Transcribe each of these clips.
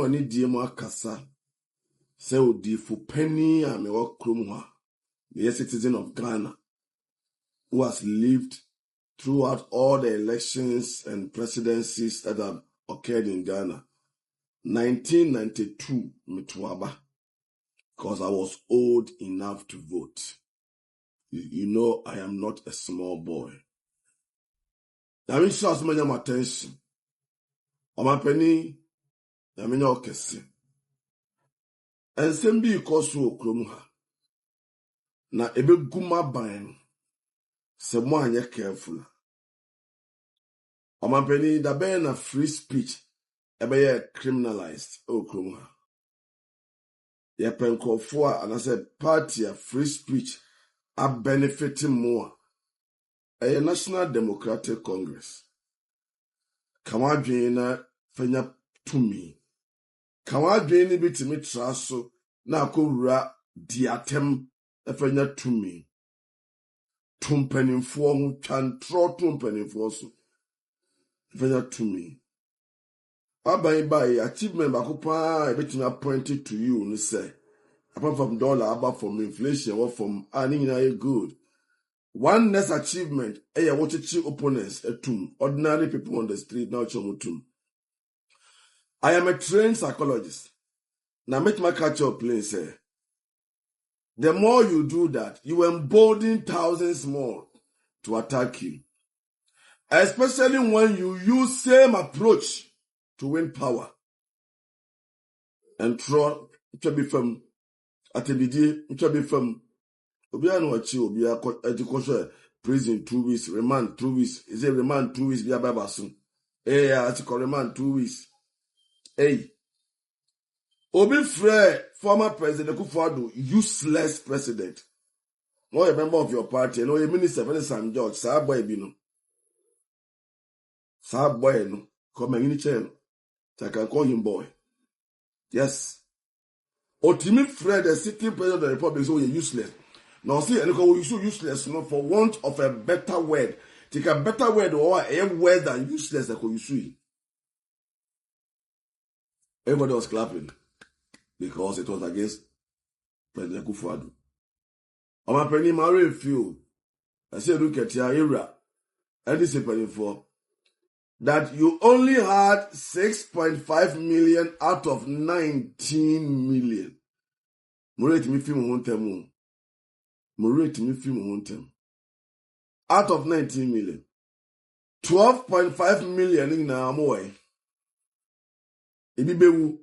Oni diemo akasa. Se odi fu penny and me work krumwa. The citizen of Ghana who has lived throughout all the elections and presidencies that have occurred in Ghana. 1992 Mitwaba. Because I was old enough to vote. You know I am not a small boy. I mean, so much attention. On my penny, I mean, okay. And same be because so krumha. Na ebe guma ban. Se mo anye careful. On my penny, da be na free speech. Ebe ye criminalized. Oh krumha. Ye penkofo and I said party a free speech are benefiting more. A National Democratic Congress. Kawadwena fenya tumi. Kawadwena bitimi traso na akowura diatem fenya tumi. Tumpenimfo hu twantro tumpenimfo so. Fenya tumi. Abai achievement bakopa bitimi appointed to you no say. Apart from dollar, about from inflation, or from earning good. One next achievement, what opponents, ordinary people on the street, now chomutum. I am a trained psychologist. Now make my catch up plain say. The more you do that, you embolden thousands more to attack you. Especially when you use same approach to win power. And throw to be firm. Atebidi, be firm. Obia no achi obia education prison 2 weeks, remand 2 weeks. Is it remand 2 weeks? Bia baba soon. Hey, I remand 2 weeks. Hey, Obi Frere, former president Kufuor, useless president. No, a member of your party, no, a minister for the St. George. Sa boy bino. Sa boy no. Come in chair. I can call him boy. Yes. Otimi Frere, the sitting president of the Republic, so you're useless. Now see, and you so useless, no, for want of a better word. Take a better word or a word than useless that you see. Everybody was clapping because it was against President Kufuor. I'm a penny marry few. I said, look at your era. And this is penny for that you only had 6.5 million out of 19 million. Morate me film one time. Out of 19 million, 12.5 million in Namoy. Ibibewu,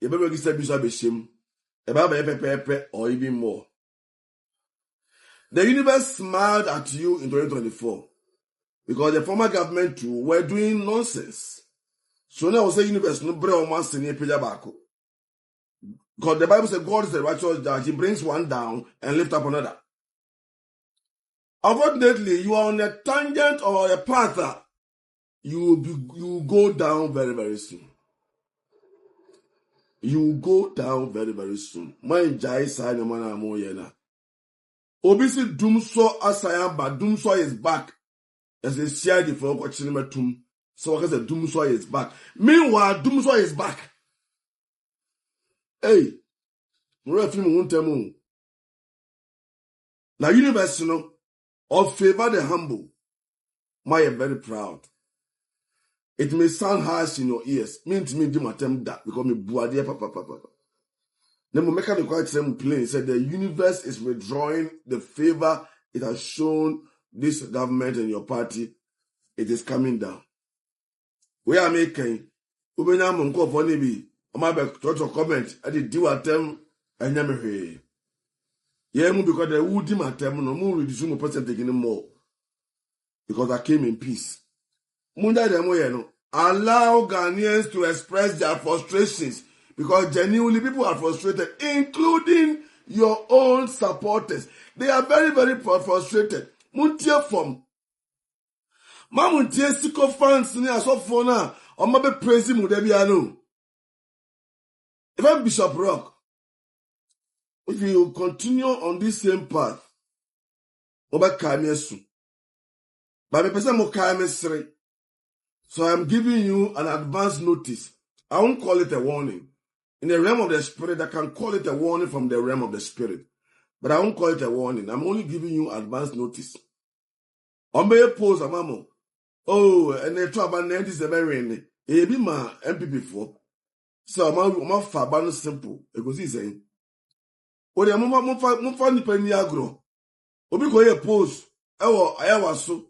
Yabba Snr Bishop, Eba or even more. The universe smiled at you in 2024 because the former government too were doing nonsense. So now I say universe no bre o senior pejabako. Because the Bible says God is a righteous judge. He brings one down and lift up another. Unfortunately, you are on a tangent or a path. You will go down very, very soon. You will go down very, very soon. My jai sign a man amoyena. Obisi Dumso asayam, but Dumso is back. As a CID for watching my tomb. So I guess Dumso is back. Meanwhile, Dumso is back. Hey, Mura film won't tell me. Now, universe, you know, of favor the humble. I am very proud. It may sound harsh in your ears. Mean to me, do my term that because me buadia papa. Then we make the quite same plain. Said the universe is withdrawing the favor it has shown this government and your party. It is coming down. We are making. Ubenya munko poni bi. Oma be to comment. I did do a term and yamhe. Yeah, because the would my term no more reduce my percentage anymore. Because I came in peace. Munda demo no. Allow Ghanaians to express their frustrations because genuinely people are frustrated, including your own supporters. They are very, very frustrated. Muntia from Mamuntia Siko fans ni asofo na o ma be praise mu da bia no. Even Bishop Rock, if you continue on this same path, oba kamiesu. But me person mo kamesre. So I'm giving you an advance notice. I won't call it a warning. in the realm of the spirit, I can call it a warning from the realm of the spirit. But I won't call it a warning. I'm only giving you advance notice. On may pose a mamo. Oh, and they talk about 97 it be my NPP for. So my fabano simple. Because he's saying, oh, the mama funny penny agro. Obi ko ye pose. Ewo ayawa so.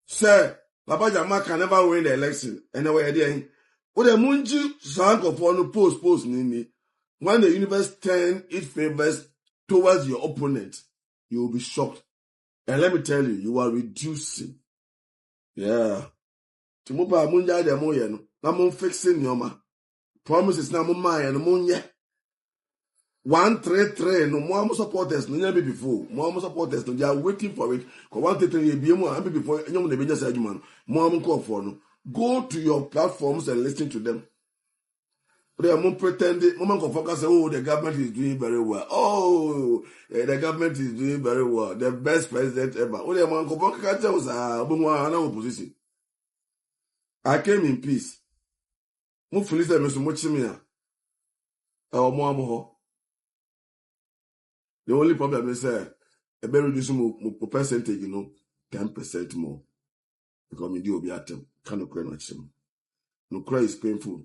Sir, Papa Jama can never win the election. And away there. Oh, the munji sank upon the post nini. When the universe turns its favors towards your opponent, you will be shocked. And let me tell you, you are reducing. Yeah. Tumupa munja de moye no. Na mon fixing yoma. Promises na mon maya no monye. 133 no more supporters no nya be before. More supporters no they are waiting for it. Ko 133 be more and before nyom na be just adwuma no. More call for no. Go to your platforms and listen to them. They are pretending. Moment of focus. Oh, the government is doing very well. Oh, the government is doing very well. The best president ever. Oh, the man of focus was opposition. I came in peace. Mo feel say me so much me a. Mo. The only problem is a very reduce mo percentage, 10% more. Because me do obi atem. Can cry no chim. No cry is painful.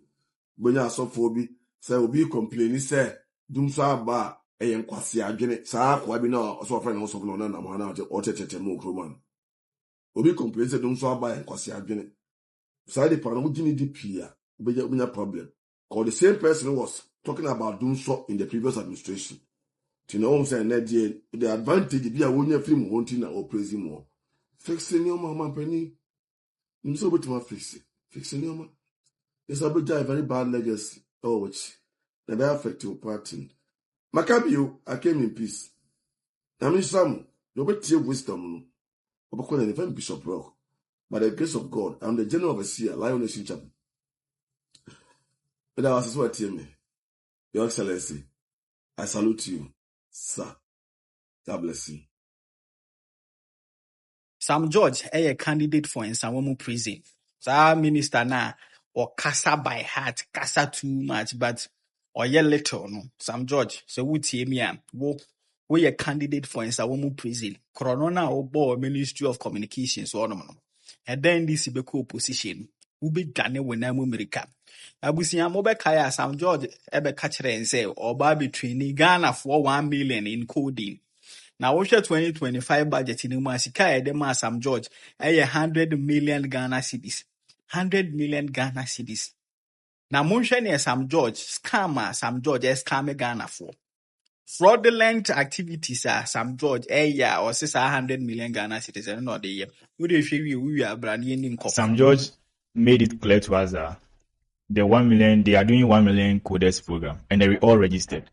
Bonya asofobi say obi complain say dum so aba eyen kwase adwene saa kwa bi na so friend no so no na mo na o chechete mo kroman obi complain say dum so aba eyen kwase adwene saa de pa no gini di pia obinya problem because the same person was talking about dum so in the previous administration. You know what I'm saying? The advantage be a wonya film wanting na o praise more fixing your mama penny nim so bit ma fixing your mama. It's a very bad legacy. Oh, which never affect your party. Macabio, I came in peace. I mean, some, nobody wisdom. Obakon and Bishop Rock. By the grace of God, I'm the general overseer, Lion Nation Chapel. But I was what me. Your Excellency, I salute you, sir. God bless you. Sam George, a candidate for Nsawamu prison. Sa minister na or kasa by heart, kasa too much, but or ye little no. Sam George, so we tie me we a candidate for Nsawamu prison. Corona or board Ministry of Communications or no. And then this be opposition. Ube dane when I'm America. Abusia mobe kaya Sam George ebe kachere and say or Barbie training Ghana for 1 million in coding. Now, what's your 2025 budget in Masika, the Sam George, 100 million Ghana cedis. 100 million Ghana cedis. Now, Munshani Sam George, scammer Sam George, scam Ghana for. Fraudulent activities are Sam George, or 600 million Ghana cedis, and not the year. Would you feel we are branding in Sam George made it clear to us that the 1 million, they are doing 1 million coders program, and they were all registered.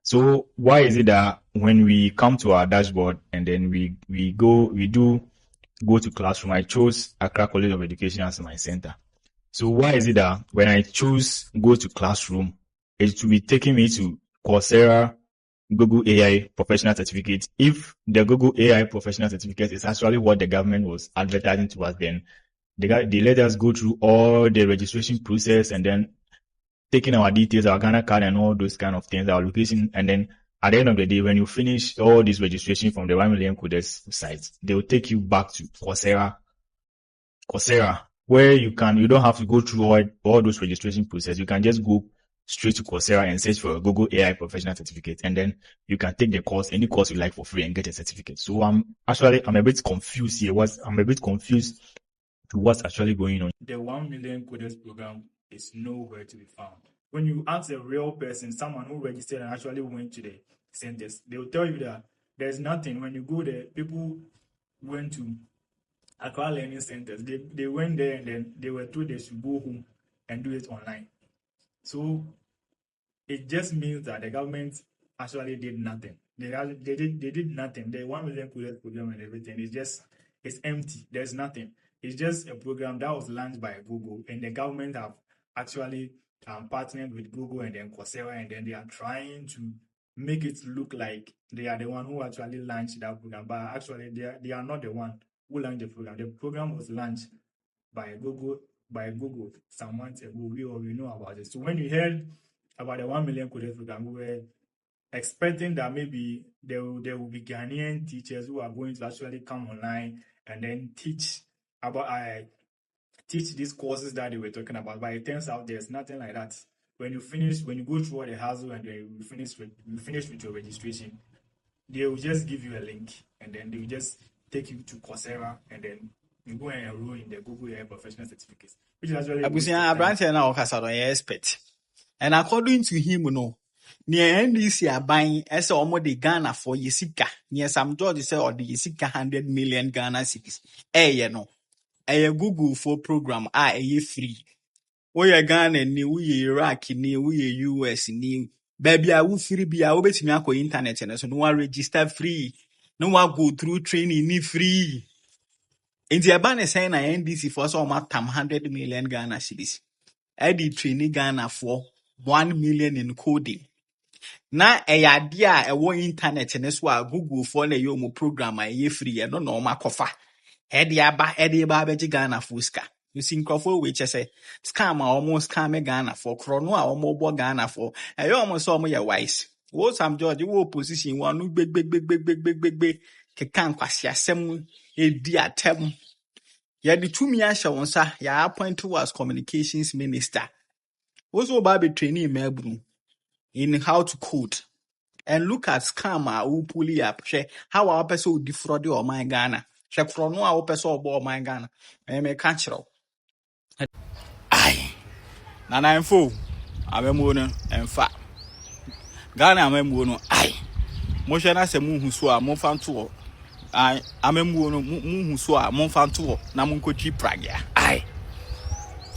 So why is it that when we come to our dashboard and then we do go to classroom, I chose Accra College of Education as my center. So why is it that when I choose go to classroom, it will be taking me to Coursera, Google AI professional certificate? If the Google AI professional certificate is actually what the government was advertising to us, then they let us go through all the registration process and then taking our details, our Ghana card and all those kind of things, our location, and then at the end of the day, when you finish all this registration from the 1 million coders site, they will take you back to Coursera, where you don't have to go through all those registration process. You can just go straight to Coursera and search for a Google AI professional certificate, and then you can take the course, any course you like for free and get a certificate. So I'm a bit confused here. I'm a bit confused to what's actually going on. The 1 million coders program is nowhere to be found. When you ask a real person, someone who registered and actually went to the centers, they will tell you that there's nothing. When you go there, people went to Accra learning centers. They went there and then they were told they should go home and do it online. So it just means that the government actually did nothing. They did nothing. The 1 million coders program and everything it's empty. There's nothing. It's just a program that was launched by Google, and the government have actually partnered with Google and then Coursera, and then they are trying to make it look like they are the one who actually launched that program. But actually, they are not the one who launched the program. The program was launched by Google some months ago. We know about it. So when you heard about the 1 million coded program, we were expecting that maybe there will be Ghanaian teachers who are going to actually come online and then teach these courses that they were talking about. But it turns out there's nothing like that. When you go through all the hassle and then you finish with your registration, they will just give you a link and then they will just take you to Coursera and then you go and enroll in the Google AI professional certificates, which is actually expert. And according to him, near NDC are buying as almost the Ghana for Yesika. Near some George say or the Yesika 100 million Ghana cedis. A Google for program a free. We Ghana ni we Iraq ni we US ni. Baby, I will free be a bet me ako internet and so no one register free. No one go through training ni free. In the Abane saying a NDC for so much 100 million Ghana cedis. I did training Ghana for 1 million in coding. Na idea internet and so Google for the yomo program a free and no makofa. Edi ba beji Ghana fuska. You see Crawford which say scam almost scam Ghana for chrono almost Ghana for I almost saw me wise. Wo Sam George wo position one big kekan kwasi asem edi atem. Ya di tumi ahye wonsa ya appoint to as communications minister. Also Baby training Melbourne in how to code. And look at scam who pull it up. How our person defraud you or my Ghana. Check from no our person or my Ghana. I may catch you. Aye. Nana and fool. I'm a moon and fat. Ghana, I'm a moon. Aye. Motion as a moon who saw a more fan tour. I'm a moon who saw a more fan tour. Namunko cheap pragia. Aye.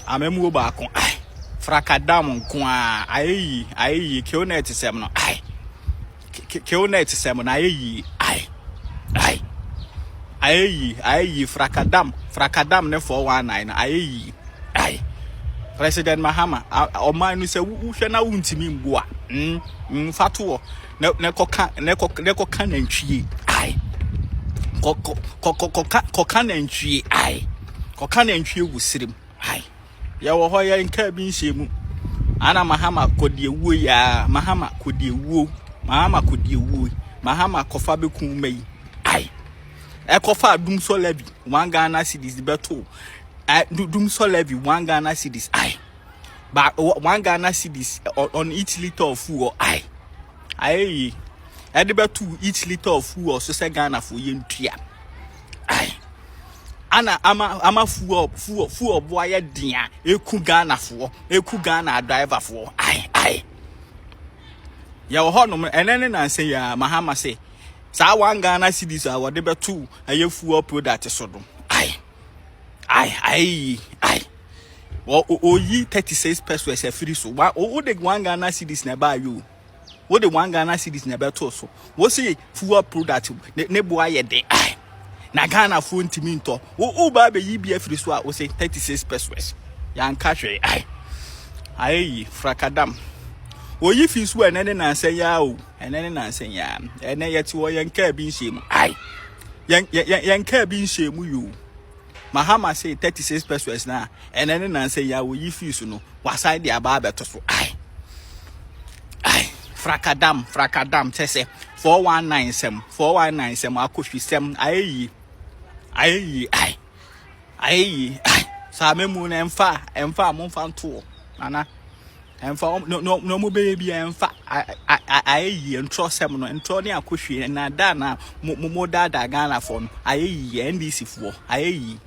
I'm a move back on. Aye. Fracadam kwa aye kionet semno. Aye. Kionet semno. Aye. Fracadam ne 419. Aye. President Mahama, or man who say, who shall now untimi mboa. Fatuo. Neko can and tree. Aye. Cocan and tree. Aye. Cocan and tree will sit him. Aye. Yawa in cabin shemu. Ana Mahama could ye woo ya. Mahama could ye woo. Mahama could ye woo. Mahama kofabe kume. Aye. Ekofa dum so levy. 1 Ghana cedis the beto. Dum so levy 1 Ghana cedis. Aye. But 1 Ghana cedis on each liter of food. Aye. Aye. Edible each liter of food or so Ghana for yen tria. Aye. Ana ama full boy dia. Eku Ghana driver for. Aye. Ya wo hono enene na say ya Mahama say. Sa 1 Ghana cedis a wo de betu aye fuel product so do. Aye. O yi 36 pesos a free so. O de 1 Ghana cedis na buy you. O de 1 Ghana cedis na beto so. Wo say fuel product ne boy ye de. Aye. Na Ghana phone timinto. O ba be yi bi free so a o say 36 pesos. Ya nka hwe. Aye fracadam. O yi fi so enene na say ya o. Enene na say ya. Ene yeti wo yenka bi nhemu. Aye. Yenka bi nhemu you. Mahama say 36 pesos na and then na say ya wo yi fees no waside the aba beto so. Aye. Fracadam say 419 sem akohwi sem aye sa memu na emfa mo fa nto nana emfa no mo baby emfa aye ntro sem no ntro ne akohwi na da na mo da Ghana for no aye NDC for aye